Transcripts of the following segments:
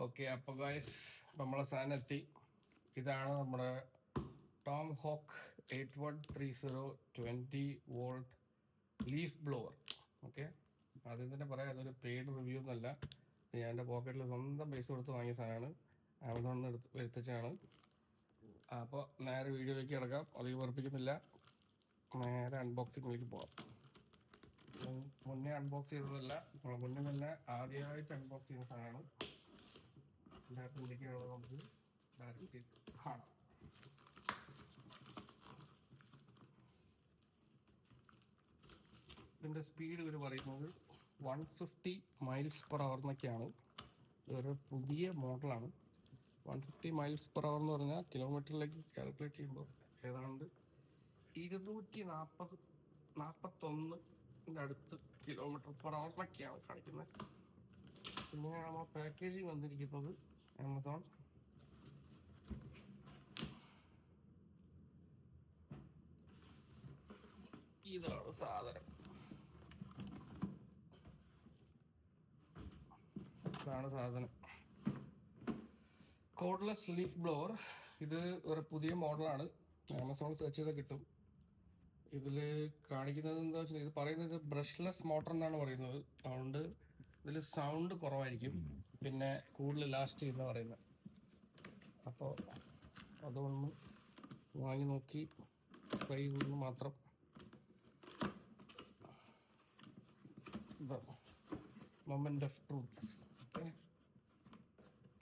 Okay, അപ്പോൾ guys നമ്മളെ സാധനം എത്തി. ഇതാണ് നമ്മുടെ Tomahawk 8130 20V leaf blower. Okay, ആദ്യം തന്നെ പറയാം, അതൊരു പെയ്ഡ് റിവ്യൂ എന്നല്ല. ഞാൻ എൻ്റെ പോക്കറ്റിൽ സ്വന്തം പൈസ കൊടുത്ത് വാങ്ങിയ സാധനമാണ്. ആമസോണിൽ നിന്ന് വരുത്തിച്ചാണ്. അപ്പോൾ നേരെ വീഡിയോയിലേക്ക് കിടക്കാം. അധികം ഉറപ്പിക്കുന്നില്ല, നേരെ അൺബോക്സിങ്ങിലേക്ക് പോകാം. മുന്നേ അൺബോക്സ് ചെയ്തതല്ല, മുന്നേ തന്നെ ആദ്യമായിട്ട് അൺബോക്സ് ചെയ്യുന്ന സാധനമാണ്. ഇതിനകത്ത് നമുക്ക് ഡയറക്റ്റ് കാണാം. ഇതിൻ്റെ സ്പീഡ് ഇവർ പറയുന്നത് 150 miles/hour എന്നൊക്കെയാണ്. ഇതൊരു പുതിയ മോഡലാണ്. 150 miles/hour എന്ന് പറഞ്ഞാൽ കിലോമീറ്ററിലേക്ക് കാൽക്കുലേറ്റ് ചെയ്യുമ്പോൾ ഏതാണ്ട് 241 അടുത്ത് km/h എന്നൊക്കെയാണ് കാണിക്കുന്നത്. പിന്നെ നമ്മൾ പാക്കേജിങ് വന്നിരിക്കുന്നത് ആമസോൺ ഇതാണ് സാധനം. Cordless leaf blower. ഇത് ഒരു പുതിയ മോഡലാണ്. ആമസോൺ സെർച്ച് ചെയ്താൽ കിട്ടും. ഇതിൽ കാണിക്കുന്നത് എന്താ വെച്ചാൽ, ഇത് പറയുന്നത് ബ്രഷ്ലെസ് മോട്ടർ എന്നാണ് പറയുന്നത്. അതുകൊണ്ട് ഇതിൽ സൗണ്ട് കുറവായിരിക്കും, പിന്നെ കൂടുതൽ ലാസ്റ്റ് ചെയ്യുന്ന പറയുന്നത്. അപ്പോൾ അതൊന്ന് വാങ്ങി നോക്കി ട്രൈ ചെയ്തെന്ന് മാത്രം. Moment of truth. ഓക്കെ,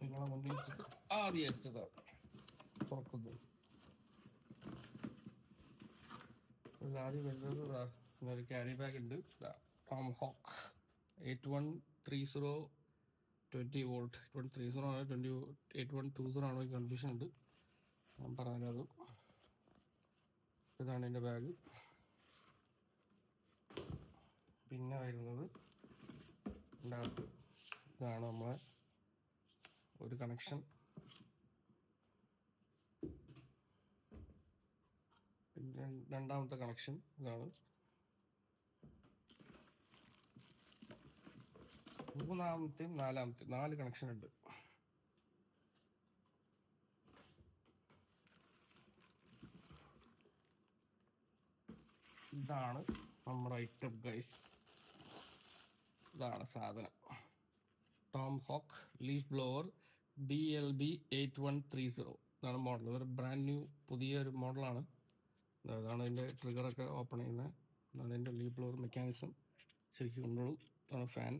നിങ്ങളെ മുന്നിൽ ആദ്യം തുറക്കുന്നു. ആദ്യം വരുന്നത് ഒരു ക്യാരി ബാഗ് ഉണ്ട്. Tomahawk 8130 20V. 8130 ആണോ 8120 ആണോ കൺഫ്യൂഷൻ ഉണ്ട്. ഞാൻ പറഞ്ഞത് ഇതാണ് എൻ്റെ ബാഗ്. പിന്നെ വരുന്നത് ഇതിനകത്ത് ഇതാണ് നമ്മളെ ഒരു കണക്ഷൻ. പിന്നെ രണ്ടാമത്തെ കണക്ഷൻ ഇതാണ്. മൂന്നാമത്തെയും നാലാമത്തെയും 4 കണക്ഷൻ ഉണ്ട്. ഇതാണ് നമ്മുടെ ഐറ്റം ഗൈസ്. ഇതാണ് സാധനം. Tomahawk leaf blower BLB 8130. ഇതാണ് മോഡൽ. ഇതൊരു ബ്രാൻഡ് ന്യൂ പുതിയൊരു മോഡലാണ്. അതാണ് അതിൻ്റെ ട്രിഗറൊക്കെ ഓപ്പൺ ചെയ്യുന്നത്. അതാണ് അതിൻ്റെ ലീഫ് ബ്ലോവർ മെക്കാനിസം. ശരിക്കും കൊണ്ടുള്ളൂ. ഇതാണ് ഫാൻ.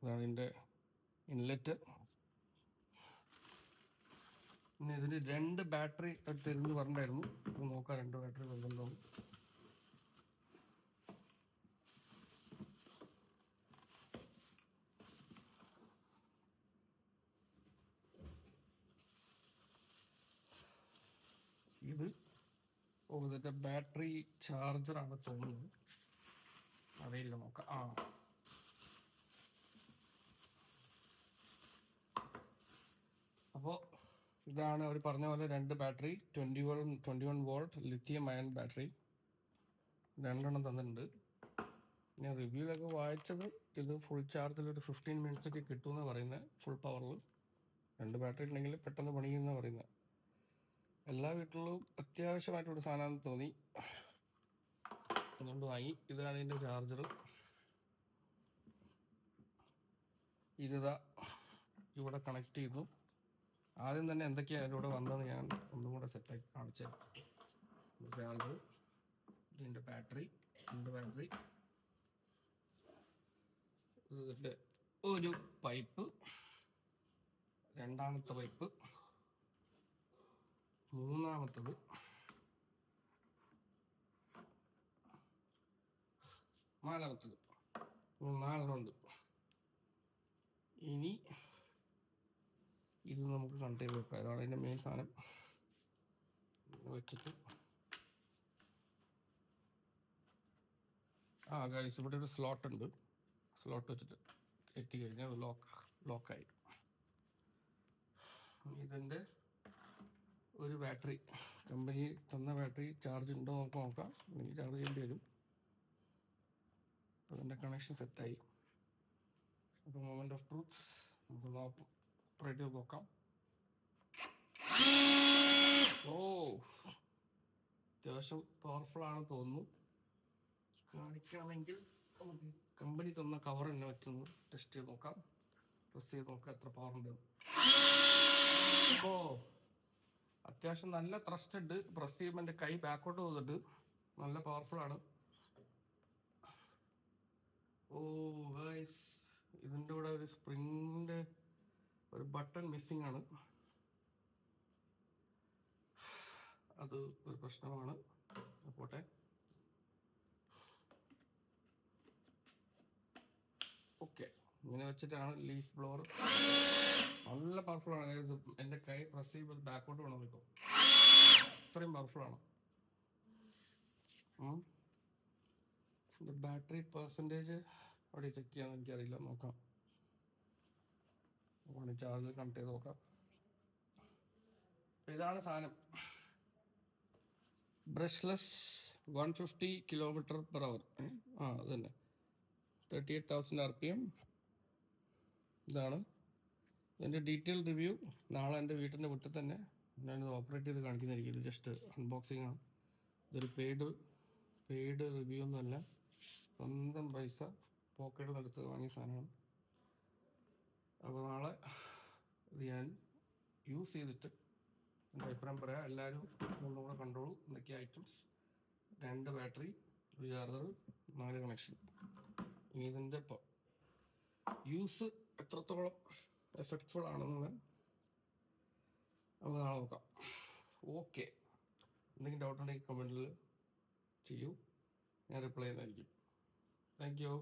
അതാണ് ഇതിൻ്റെ ഇൻലെറ്റ്. പിന്നെ ഇതിന് 2 ബാറ്ററി തരുമെന്ന് പറഞ്ഞിട്ടായിരുന്നു. നോക്കാം 2 ബാറ്ററി കൊണ്ടുണ്ടോ. ഇത് ഇതിൻ്റെ ബാറ്ററി ചാർജറാണ് തോന്നുന്നത്, അറിയില്ല, നോക്കാം. അപ്പോൾ ഇതാണ് അവർ പറഞ്ഞ പോലെ 2 battery 21V lithium ion battery 2 തന്നിട്ടുണ്ട്. ഞാൻ റിവ്യൂലൊക്കെ വായിച്ചത് ഇത് ഫുൾ ചാർജിൽ ഒരു 15 minutes ഒക്കെ കിട്ടുമെന്നാണ് പറയുന്നത്. ഫുൾ പവറിൽ 2 ബാറ്ററി ഉണ്ടെങ്കിൽ പെട്ടെന്ന് പണിയുമെന്നാണ് പറയുന്നത്. എല്ലാ വീട്ടിലും അത്യാവശ്യമായിട്ടൊരു സാധനമാണെന്ന് തോന്നി, അതുകൊണ്ട് വാങ്ങി. ഇതാണ് ഇതിൻ്റെ ചാർജർ. ഇതാ ഇവിടെ കണക്ട് ചെയ്തു. ആദ്യം തന്നെ എന്തൊക്കെയാണ് അതിലൂടെ വന്നതെന്ന് ഞാൻ ഒന്നും കൂടെ സെറ്റാക്കി കാണിച്ചത്. ചാർജർ, ഇതിൻ്റെ ബാറ്ററി, 2 ബാറ്ററി, ഇതിൻ്റെ ഒരു പൈപ്പ്, രണ്ടാമത്തെ പൈപ്പ്, മൂന്നാമത്തത്, നാലാമത്തത്. 4 ഇനി ഇത് നമുക്ക് കണക്ട് ചെയ്ത് വെക്കാം. ഇതാണ് അതിൻ്റെ മെയിൻ സാധനം. വെച്ചിട്ട് ഗൈസ് ഇവിടെ ഒരു സ്ലോട്ട് ഉണ്ട്. സ്ലോട്ട് വെച്ചിട്ട് എത്തിക്കഴിഞ്ഞാൽ അത് ലോക്കായി. ഇതിൻ്റെ ഒരു ബാറ്ററി, കമ്പനി തന്ന ബാറ്ററി ചാർജ് ഉണ്ടോ നോക്കാം. എനിക്ക് ചാർജ് ചെയ്യേണ്ടി വരും. അതിൻ്റെ കണക്ഷൻ സെറ്റായി. അപ്പോൾ മൊമെന്റ് ഓഫ് ട്രൂത്ത് നമുക്ക് ഓപ്പറേറ്റ് ചെയ്ത് നോക്കാം. ഓ, അത്യാവശ്യം പവർഫുൾ ആണെന്ന് തോന്നുന്നു. കാണിക്കണമെങ്കിൽ നമുക്ക് കമ്പനി തന്ന കവർ തന്നെ വെച്ചൊന്ന് ടെസ്റ്റ് ചെയ്ത് നോക്കാം. പ്രസ് ചെയ്ത് നോക്കാം എത്ര പവർ ഉണ്ട്. ഓ, അത്യാവശ്യം നല്ല ത്രസ്റ്റ് ഉണ്ട്. പ്രസ് ചെയ്യുമ്പോൾ എൻ്റെ കൈ ബാക്കോട്ട് പോകുന്നുണ്ട്. നല്ല പവർഫുൾ ആണ്. ഓ ഗൈസ്, ഇതിൻ്റെ കൂടെ ഒരു സ്പ്രിങ്ങിൻ്റെ ഒരു ബട്ടൺ മിസ്സിംഗ് ആണ്. അത് ഒരു പ്രശ്നമാണ്. പോട്ടെ. ഓക്കെ, ഇങ്ങനെ വെച്ചിട്ടാണ് ലീഫ് ബ്ലോവർ. നല്ല പവർഫുൾ ആണ്. എൻ്റെ കൈ പ്രസ് ചെയ്യുമ്പോൾ ബാക്കോട്ട് വേണം ഇപ്പോൾ. അത്രയും പവർഫുൾ ആണ്. ബാറ്ററി പെർസെൻറ്റേജ് അവിടെ ചെക്ക് ചെയ്യാമെന്ന് എനിക്കറിയില്ല. നോക്കാം. ചാർജ് കണക്ട് ചെയ്ത് നോക്കാം. ഇതാണ് സാധനം. Brushless 150 km/h. അത് തന്നെ, 38,000 RPM. ഇതാണ് ഇതിൻ്റെ ഡീറ്റെയിൽ റിവ്യൂ. നാളെ എൻ്റെ വീട്ടിൻ്റെ മുറ്റത്ത് തന്നെ ഞാനിത് ഓപ്പറേറ്റ് ചെയ്ത് കാണിക്കുന്നതായിരിക്കും. ഇത് ജസ്റ്റ് അൺബോക്സിങ് ആണ്. ഇതൊരു പെയ്ഡ് റിവ്യൂ ഒന്നുമല്ല. സ്വന്തം പൈസ പോക്കറ്റ് നടത്ത് വാങ്ങിയ സാധനമാണ്. അപ്പോൾ നാളെ ഇത് ഞാൻ യൂസ് ചെയ്തിട്ട് എൻ്റെ അഭിപ്രായം പറയാം. എല്ലാവരും ഒന്നും കൂടെ കണ്ടോളൂ. എന്തൊക്കെ ഐറ്റംസ്: 2 ബാറ്ററി, ഒരു ചാർജർ, 4 കണക്ഷൻ. ഇനി ഇതിൻ്റെ യൂസ് എത്രത്തോളം എഫക്റ്റ്ഫുൾ ആണെന്നുള്ള നമുക്ക് നാളെ നോക്കാം. ഓക്കെ, എന്തെങ്കിലും ഡൗട്ട് ഉണ്ടെങ്കിൽ കമൻറ്റിൽ ചെയ്യൂ. ഞാൻ റിപ്ലൈ ചെയ്യുന്നതായിരിക്കും. Thank you.